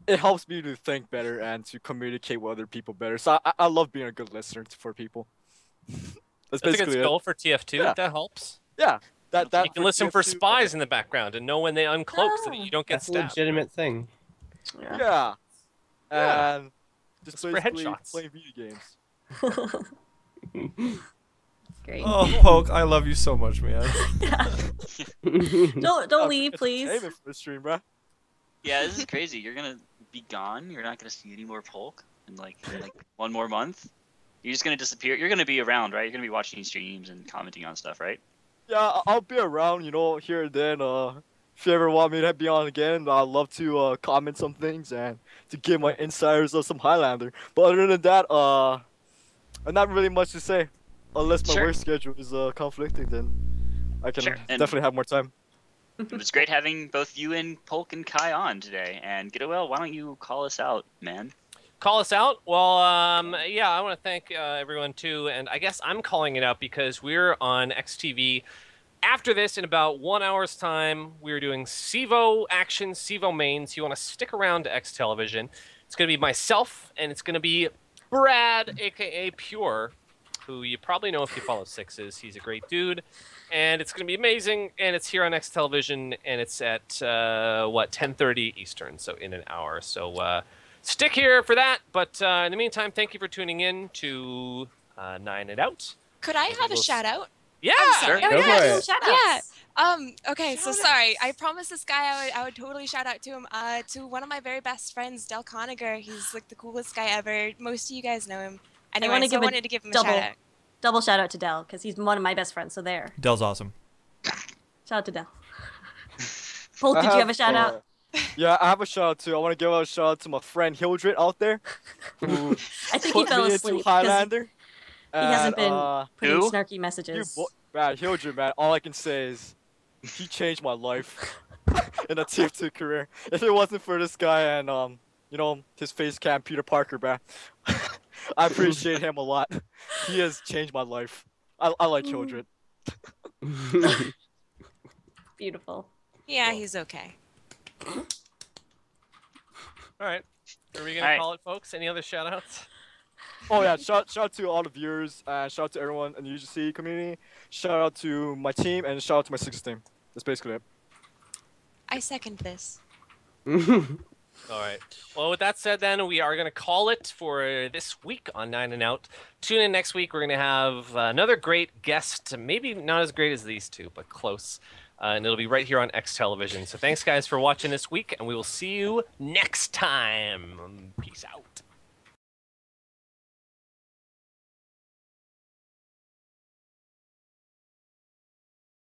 it helps me to think better and to communicate with other people better. So I love being a good listener for people. That's That's a good basically it. skill for TF2. Yeah. That helps. Yeah, that You can listen for TF2 spies in the background and know when they uncloak so that you don't get That's a stabbed. legitimate thing. Yeah, Yeah. and just Just for basically headshots. playing video games. Great. Oh, Polk, I love you so much, man. Don't leave, please. Entertainment for the stream, bro. Yeah, this is crazy. You're gonna be gone. You're not gonna see any more Polk in like one more month. You're just gonna disappear. You're gonna be around, right? You're gonna be watching streams and commenting on stuff, right? Yeah, I'll be around, here and then. If you ever want me to be on again, I'd love to comment some things and to give my insiders of some Highlander. But other than that, not really much to say. Unless my Sure. work schedule is conflicting, then I can Sure, and- definitely have more time. It was great having both you and Polk and Kai on today. And Getawell, why don't you call us out, man? Call us out. Well, yeah, I want to thank everyone too, and I guess I'm calling it out because we're on XTV. After this, in about 1 hour's time, we're doing CEVO action, CEVO mains. You want to stick around to X Television. It's going to be myself, and it's going to be Brad, aka Pure, who you probably know if you follow Sixes. He's a great dude, and it's going to be amazing. And it's here on X Television, and it's at 10:30 Eastern, so in an hour. So stick here for that. But in the meantime, thank you for tuning in to Nine It Out. Could I have a We'll- shout out? Yeah, sorry. Oh, Go yeah, for do it. shout Yeah. outs. Okay, so sorry. I promised this guy I would totally shout out to him. To one of my very best friends, Del Coniger. He's like the coolest guy ever. Most of you guys know him. Anyway, wanna so give I a wanted to give him a double- shout out. Double shout out to Dell because he's one of my best friends. So there. Dell's awesome. Shout out to Dell. Polk, did you have a shout out? Yeah, I have a shout out too. I want to give a shout out to my friend Hildred out there, who I think he put fell me asleep into 'cause Highlander. he hasn't been putting Who? snarky You messages. man, Hildred, man. All I can say is, he changed my life in a TF2 career. If it wasn't for this guy and his face cam, Peter Parker, man, I appreciate him a lot. He has changed my life. I like children. Beautiful. Yeah, he's okay. All right. Are we going All right. to call it, folks? Any other shout-outs? Oh yeah, shout out to all the viewers, and shout out to everyone in the UGC community. Shout out to my team, and shout out to my Sixers team. That's basically it. I second this. All right. Well, with that said, then, we are going to call it for this week on Nine and Out. Tune in next week. We're going to have another great guest. Maybe not as great as these two, but close. And it'll be right here on X Television. So thanks, guys, for watching this week, and we will see you next time. Peace out.